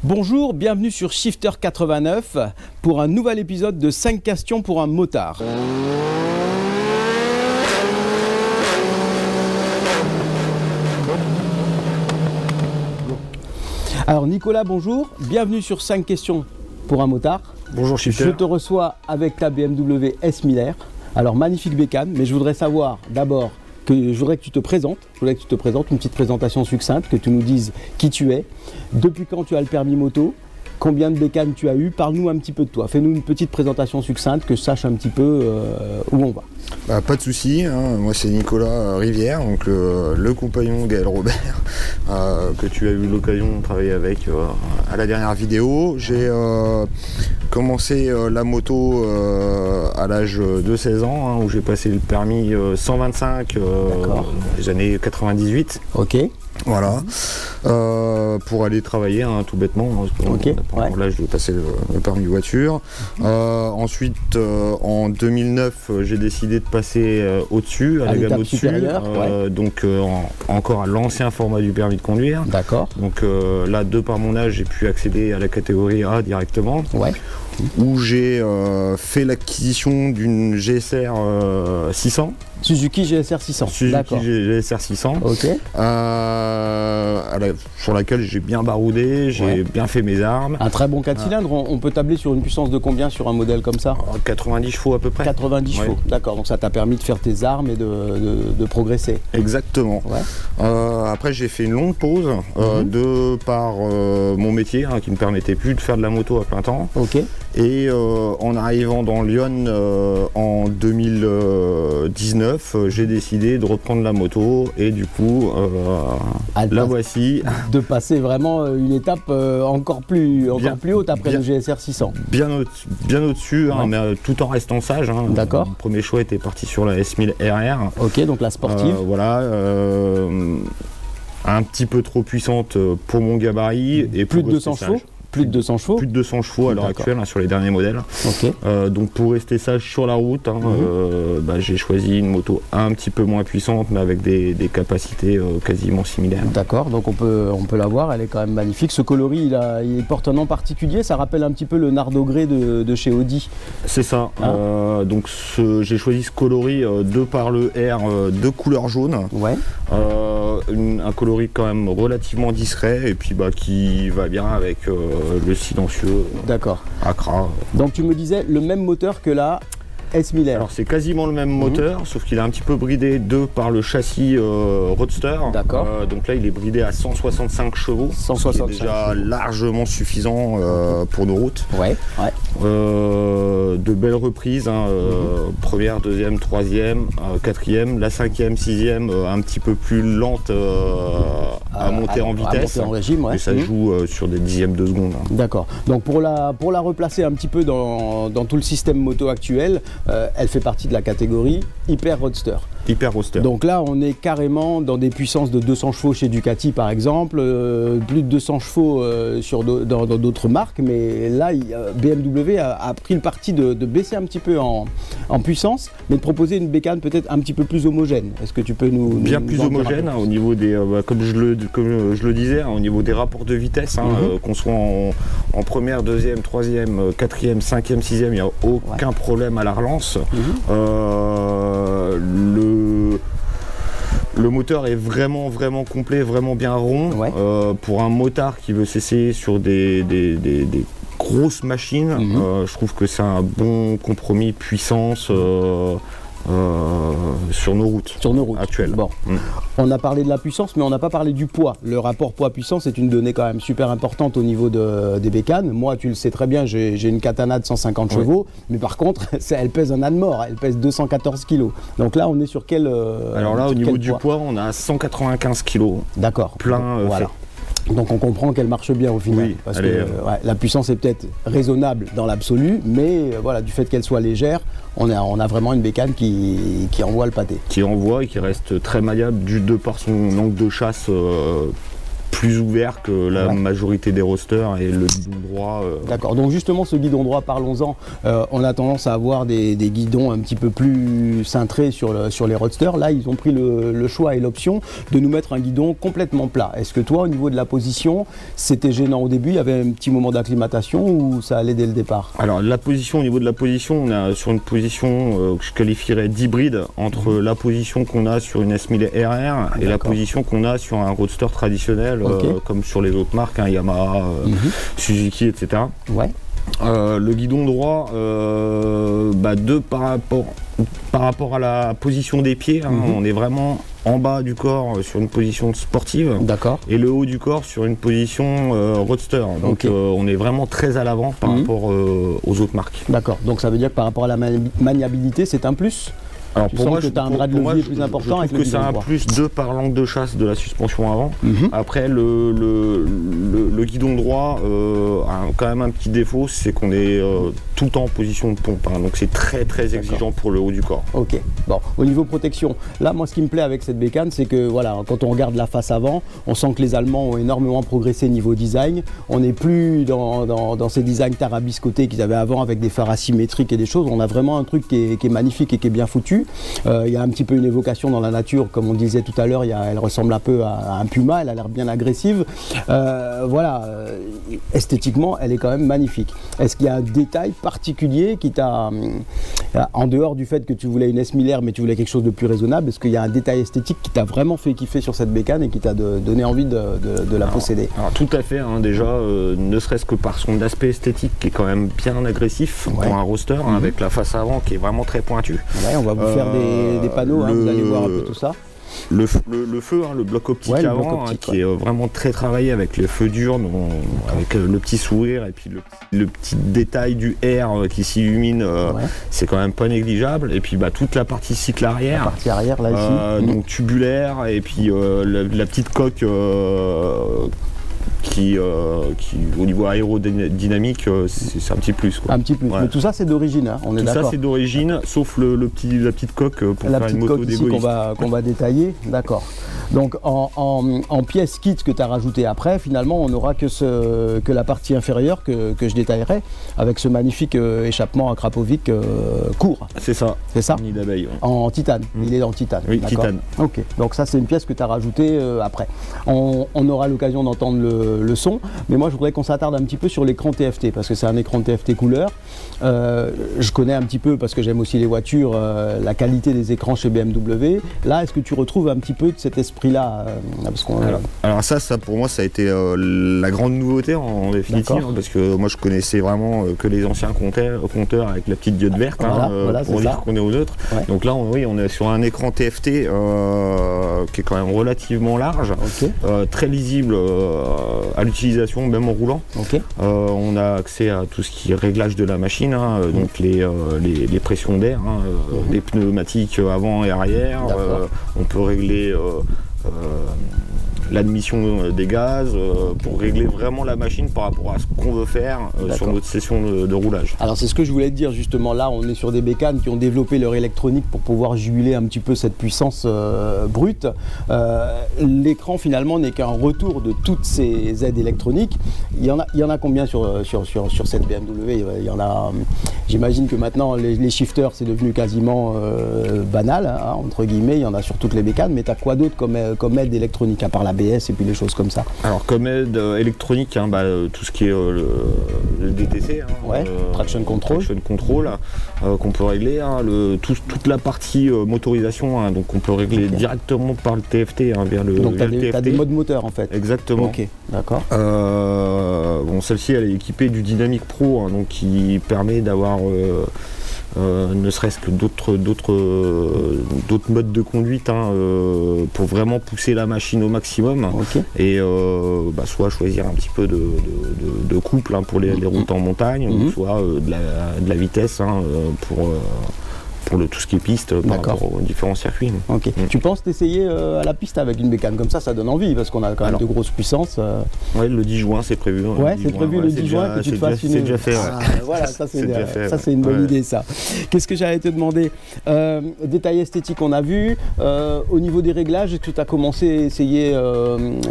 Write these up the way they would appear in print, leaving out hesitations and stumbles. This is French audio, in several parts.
Bonjour, bienvenue sur Shifter 89 pour un nouvel épisode de 5 questions pour un motard. Alors Nicolas, bonjour, bienvenue sur 5 questions pour un motard. Bonjour Shifter. Je te reçois avec ta BMW S1000R. Alors magnifique bécane, mais je voudrais savoir d'abord je voudrais que tu te présentes, une petite présentation succincte, que tu nous dises qui tu es, depuis quand tu as le permis moto, combien de bécanes tu as eu, parle-nous un petit peu de toi, fais-nous une petite présentation succincte, que je sache un petit peu où on va. Pas de souci, hein. Moi c'est Nicolas Rivière, donc le compagnon Gaël Robert, que tu as eu l'occasion de travailler avec à la dernière vidéo. J'ai commencé la moto à l'âge de 16 ans, hein, où j'ai passé le permis 125 dans les années 98. Ok. Voilà, pour aller travailler, hein, tout bêtement, hein, l'âge de passer le permis voiture. Ensuite, en 2009, j'ai décidé de passer au-dessus, à la gamme au-dessus, donc encore à l'ancien format du permis de conduire. D'accord. Donc là, de par mon âge, j'ai pu accéder à la catégorie A directement. Ouais. Où j'ai fait l'acquisition d'une GSR 600. Suzuki GSR 600. Suzuki GSR 600. Ok. Sur laquelle j'ai bien baroudé, j'ai bien fait mes armes. Un très bon 4 cylindres, on peut tabler sur une puissance de combien sur un modèle comme ça? 90 chevaux à peu près. 90 chevaux, d'accord, donc ça t'a permis de faire tes armes et de progresser. Exactement. Ouais. Après j'ai fait une longue pause de par mon métier, hein, qui ne me permettait plus de faire de la moto à plein temps. Ok. Et en arrivant dans Lyon en 2019, j'ai décidé de reprendre la moto et du coup la voici. De passer vraiment une étape encore plus haute après le GSR 600. Bien au-dessus, hein, mais tout en restant sage. Hein. D'accord. Mon premier choix était parti sur la S1000 RR. Ok, donc la sportive. Voilà. Un petit peu trop puissante pour mon gabarit. Et plus de 200 chevaux. Plus de 200 chevaux. Plus de 200 chevaux à l'heure actuelle, hein, sur les derniers modèles. Okay. Donc pour rester sage sur la route, hein, j'ai choisi une moto un petit peu moins puissante, mais avec des capacités quasiment similaires. D'accord, donc on peut la voir, elle est quand même magnifique. Ce coloris, il porte un nom particulier, ça rappelle un petit peu le Nardo Grey de chez Audi. C'est ça. Hein, donc j'ai choisi ce coloris de par le R de couleur jaune. Ouais. Un coloris quand même relativement discret et puis qui va bien avec le silencieux. D'accord. Accra. Donc tu me disais le même moteur que la S1000R. Alors c'est quasiment le même moteur, sauf qu'il est un petit peu bridé par le châssis Roadster. D'accord. Donc là il est bridé à 165 chevaux, 165 ce qui est déjà largement suffisant pour nos routes. Ouais. De belles reprises, hein, première, deuxième, troisième, quatrième, la cinquième, sixième, un petit peu plus lente à monter en vitesse. À monter en régime, ouais. Et ça joue sur des dixièmes de seconde. Hein. D'accord. Donc pour la replacer un petit peu dans tout le système moto actuel, elle fait partie de la catégorie Hyper Roadster. Hyper Roadster. Donc là, on est carrément dans des puissances de 200 chevaux chez Ducati, par exemple, plus de 200 chevaux dans d'autres marques, mais là, BMW a pris le parti de baisser un petit peu en puissance, mais de proposer une bécane peut-être un petit peu plus homogène. Est-ce que tu peux nous plus homogène, hein, au niveau des, comme je le disais, hein, au niveau des rapports de vitesse, hein, qu'on soit en première, deuxième, troisième, quatrième, cinquième, sixième, il n'y a aucun problème à la relance. Le moteur est vraiment complet, vraiment bien rond. Ouais. Pour un motard qui veut s'essayer sur des grosses machines, je trouve que c'est un bon compromis puissance sur nos routes actuelles. Bon. On a parlé de la puissance, mais on n'a pas parlé du poids. Le rapport poids-puissance est une donnée quand même super importante au niveau des bécanes. Moi, tu le sais très bien, j'ai une Katana de 150 chevaux, mais par contre, elle pèse un âne mort, elle pèse 214 kg. Donc là, on est sur quel Alors là, au niveau du poids, on a 195 kg. D'accord. Plein voilà. Donc on comprend qu'elle marche bien au final, parce que la puissance est peut-être raisonnable dans l'absolu, mais voilà, du fait qu'elle soit légère, on a vraiment une bécane qui envoie le pâté. Qui envoie et qui reste très maniable de par son angle de chasse plus ouvert que la majorité des roadsters et le guidon droit. D'accord, donc justement ce guidon droit, parlons-en. On a tendance à avoir des guidons un petit peu plus cintrés sur les roadsters. Là, ils ont pris le choix et l'option de nous mettre un guidon complètement plat. Est-ce que toi, au niveau de la position, c'était gênant au début? Il y avait un petit moment d'acclimatation ou ça allait dès le départ? Alors, au niveau de la position, on est sur une position que je qualifierais d'hybride entre la position qu'on a sur une S1000 RR et la position qu'on a sur un roadster traditionnel. Comme sur les autres marques, Yamaha, Suzuki, etc. Ouais. Le guidon droit, par rapport à la position des pieds, on est vraiment en bas du corps sur une position sportive. D'accord. Et le haut du corps sur une position roadster. Donc on est vraiment très à l'avant par rapport aux autres marques. D'accord. Donc ça veut dire que par rapport à la maniabilité, c'est un plus? Alors pour moi, que tu as un bras de levier plus important avec le guidon droit. Je trouve que c'est un plus par l'angle de chasse de la suspension avant. Après, le guidon droit a quand même un petit défaut, c'est qu'on est tout le temps en position de pompe. Donc c'est très très exigeant pour le haut du corps. Ok. Bon, au niveau protection, là, moi, ce qui me plaît avec cette bécane, c'est que voilà, quand on regarde la face avant, on sent que les Allemands ont énormément progressé niveau design. On n'est plus dans ces designs tarabiscotés qu'ils avaient avant avec des phares asymétriques et des choses. On a vraiment un truc qui est magnifique et qui est bien foutu. Il y a un petit peu une évocation dans la nature, comme on disait tout à l'heure, elle ressemble un peu à un puma, elle a l'air bien agressive. Esthétiquement, elle est quand même magnifique. Est-ce qu'il y a un détail particulier qui t'a, en dehors du fait que tu voulais une S1000 R mais tu voulais quelque chose de plus raisonnable, est-ce qu'il y a un détail esthétique qui t'a vraiment fait kiffer sur cette bécane et qui t'a donné envie de la posséder? Alors, tout à fait, déjà, ne serait-ce que par son aspect esthétique qui est quand même bien agressif pour un roadster, avec la face avant qui est vraiment très pointue. Ouais, on va vous faire des panneaux, vous allez voir un peu tout ça. Le feu, le bloc optique avant, qui est vraiment très travaillé avec les feux durs, avec le petit sourire et puis le petit détail du R qui s'illumine, c'est quand même pas négligeable. Et puis toute la partie cycle arrière, la partie arrière là ici, donc tubulaire, et puis la petite coque qui au niveau aérodynamique, c'est un petit plus, quoi. Un petit plus, mais tout ça c'est d'origine, on est d'accord. Tout ça c'est d'origine, sauf la petite coque pour faire une moto d'égoïste. Qu'on va détailler, d'accord. Donc en pièces kit que tu as rajouté après, finalement on n'aura que la partie inférieure que je détaillerai avec ce magnifique échappement à Krapovic court. C'est ça. C'est ça. Nid d'abeille. Ouais. En titane. Il est en titane. Oui, titane. Ok. Donc ça c'est une pièce que tu as rajoutée après. On aura l'occasion d'entendre le son, mais moi je voudrais qu'on s'attarde un petit peu sur l'écran TFT parce que c'est un écran TFT couleur. Je connais un petit peu parce que j'aime aussi les voitures, la qualité des écrans chez BMW. Là, est-ce que tu retrouves un petit peu de cet esprit-là alors ça pour moi ça a été la grande nouveauté en définitive, parce que moi je connaissais vraiment que les anciens compteurs avec la petite diode verte, pour dire qu'on est aux autres. Ouais. Donc là on est sur un écran TFT qui est quand même relativement large, très lisible à l'utilisation même en roulant. On a accès à tout ce qui est réglage de la machine, donc les pressions d'air, les pneumatiques avant et arrière, on peut régler l'admission des gaz pour régler vraiment la machine par rapport à ce qu'on veut faire sur notre session de roulage. Alors c'est ce que je voulais te dire justement, là on est sur des bécanes qui ont développé leur électronique pour pouvoir juguler un petit peu cette puissance brute. L'écran finalement n'est qu'un retour de toutes ces aides électroniques. Il y en a combien sur cette BMW? Il y en a, j'imagine que maintenant les shifters c'est devenu quasiment banal, entre guillemets, il y en a sur toutes les bécanes, mais tu as quoi d'autre comme aide électronique à part la ABS et puis les choses comme ça? Alors comme aide électronique, tout ce qui est le DTC, traction control, qu'on peut régler, toute la partie motorisation, donc on peut régler directement par le TFT vers le donc TFT. Tu as des modes moteurs en fait. Exactement. Ok, d'accord. Celle-ci elle est équipée du Dynamic Pro, donc qui permet d'avoir ne serait-ce que d'autres modes de conduite pour vraiment pousser la machine au maximum, et soit choisir un petit peu de couple pour les routes en montagne, soit de la vitesse pour tout ce qui est piste par rapport aux différents circuits. Ok. Tu penses t'essayer à la piste avec une bécane comme ça donne envie parce qu'on a quand même de grosses puissances. Ouais, le 10 juin c'est prévu. Ouais, c'est prévu le 10 juin que tu te fasses une. C'est déjà fait. Voilà, ça c'est une bonne idée ça. Qu'est-ce que j'allais te demander? Détail esthétique on a vu. Au niveau des réglages, est-ce que tu as commencé à essayer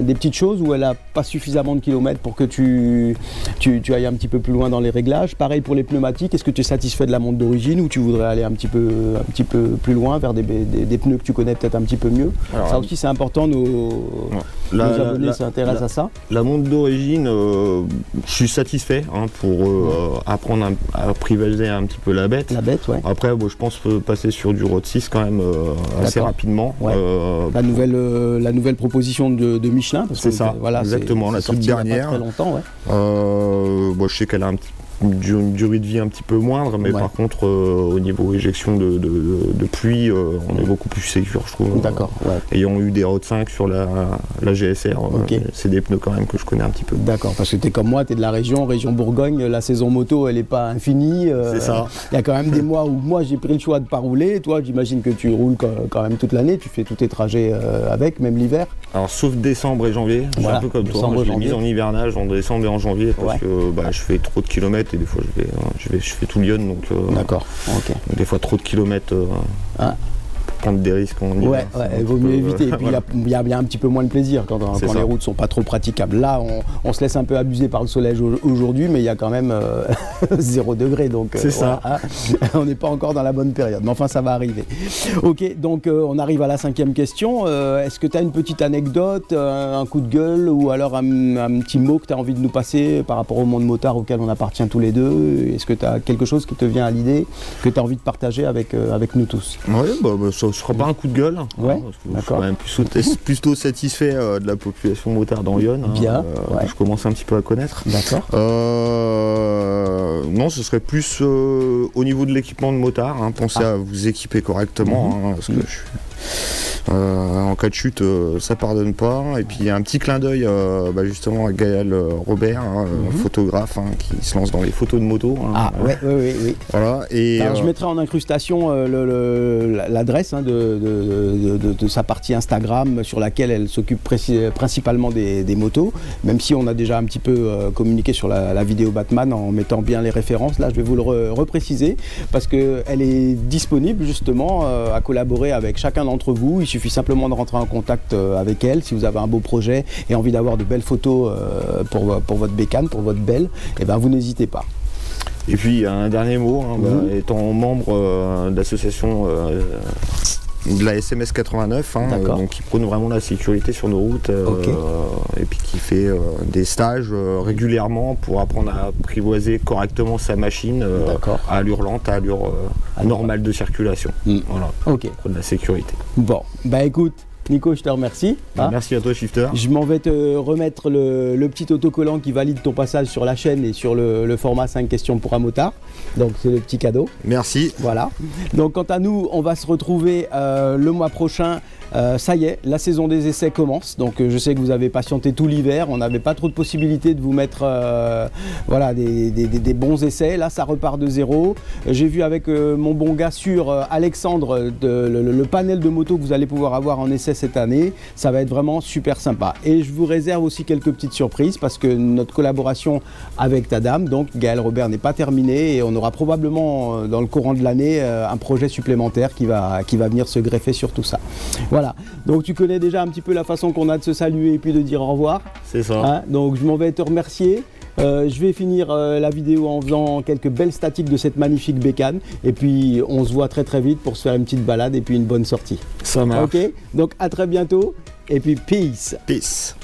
des petites choses ou elle n'a pas suffisamment de kilomètres pour que tu ailles un petit peu plus loin dans les réglages? Pareil pour les pneumatiques, est-ce que tu es satisfait de la montre d'origine ou tu voudrais aller un petit peu plus loin vers des pneus que tu connais peut-être un petit peu mieux? Alors, ça aussi c'est important, nos abonnés s'intéressent à ça. La montre d'origine, je suis satisfait pour apprendre à privaliser un petit peu la bête. La bête, ouais. Après, je pense passer sur du Road 6 quand même assez rapidement. Ouais. La nouvelle proposition de Michelin. C'est ça, voilà, exactement, la toute dernière. Très longtemps, ouais. Je sais qu'elle a une durée de vie un petit peu moindre, mais par contre au niveau éjection de pluie, on est beaucoup plus sécure, je trouve. D'accord. Ayant eu des Road 5 sur la GSR, c'est des pneus quand même que je connais un petit peu. D'accord, parce que tu es comme moi, tu es de la région Bourgogne, la saison moto elle n'est pas infinie. C'est ça. Il y a quand même des mois où moi j'ai pris le choix de ne pas rouler. Toi, j'imagine que tu roules quand même toute l'année, tu fais tous tes trajets avec, même l'hiver. Alors sauf décembre et janvier, je suis un peu comme toi, je l'ai mis en hivernage en décembre et en janvier parce que je fais trop de kilomètres et des fois je fais tout Lyon, donc d'accord, ok. Des fois trop de kilomètres pour prendre des risques en hiver. Il vaut mieux éviter. Et puis il y a un petit peu moins de plaisir quand les routes sont pas trop praticables. Là, on se laisse un peu abuser par le soleil aujourd'hui, mais il y a quand même 0 degré, donc c'est ça. On n'est pas encore dans la bonne période, mais enfin ça va arriver. Ok, donc on arrive à la 5e question. Est-ce que tu as une petite anecdote, un coup de gueule ou alors un petit mot que tu as envie de nous passer par rapport au monde motard auquel on appartient tous les deux? Est-ce que tu as quelque chose qui te vient à l'idée, que tu as envie de partager avec nous tous? Oui, ça ne sera pas un coup de gueule. Ouais, parce que je suis quand même plutôt satisfait de la population motard dans Lyon. Bien. Je commence un petit peu à connaître. D'accord. Non, ce serait plus au niveau de l'équipement de motard. Pensez à vous équiper correctement. Parce que en cas de chute, ça pardonne pas. Et puis il y a un petit clin d'œil justement à Gaël Robert, photographe, qui se lance dans les photos de moto. Oui. Voilà. Et alors, je mettrai en incrustation l'adresse de sa partie Instagram sur laquelle elle s'occupe principalement des motos, même si on a déjà un petit peu communiqué sur la vidéo Batman en mettant bien les références. Là, je vais vous le repréciser parce qu'elle est disponible justement à collaborer avec chacun d'entre vous. Il suffit simplement de rentrer en contact avec elle si vous avez un beau projet et envie d'avoir de belles photos pour votre bécane, pour votre belle, et vous n'hésitez pas. Et puis un dernier mot, étant membre de l'association de la SMS 89, donc qui prône vraiment la sécurité sur nos routes, et puis qui fait des stages régulièrement pour apprendre à apprivoiser correctement sa machine à allure lente, à allure normale de circulation. Voilà, pour de la sécurité. Bon, écoute, Nico, je te remercie. Merci à toi, Shifter. Je m'en vais te remettre le petit autocollant qui valide ton passage sur la chaîne et sur le format 5 questions pour un motard. Donc c'est le petit cadeau. Merci. Voilà. Donc quant à nous, on va se retrouver le mois prochain. Ça y est, la saison des essais commence. Donc je sais que vous avez patienté tout l'hiver. On n'avait pas trop de possibilités de vous mettre des bons essais. Là, ça repart de zéro. J'ai vu avec mon bon gars sûr, Alexandre, le panel de motos que vous allez pouvoir avoir en essai cette année. Ça va être vraiment super sympa. Et je vous réserve aussi quelques petites surprises parce que notre collaboration avec ta dame, donc Gaël Robert, n'est pas terminée et on aura probablement dans le courant de l'année un projet supplémentaire qui va venir se greffer sur tout ça. Voilà, donc tu connais déjà un petit peu la façon qu'on a de se saluer et puis de dire au revoir. C'est ça. Donc je m'en vais te remercier. Je vais finir la vidéo en faisant quelques belles statiques de cette magnifique bécane. Et puis on se voit très très vite pour se faire une petite balade et puis une bonne sortie. Ça marche. Ok, donc à très bientôt et puis peace. Peace.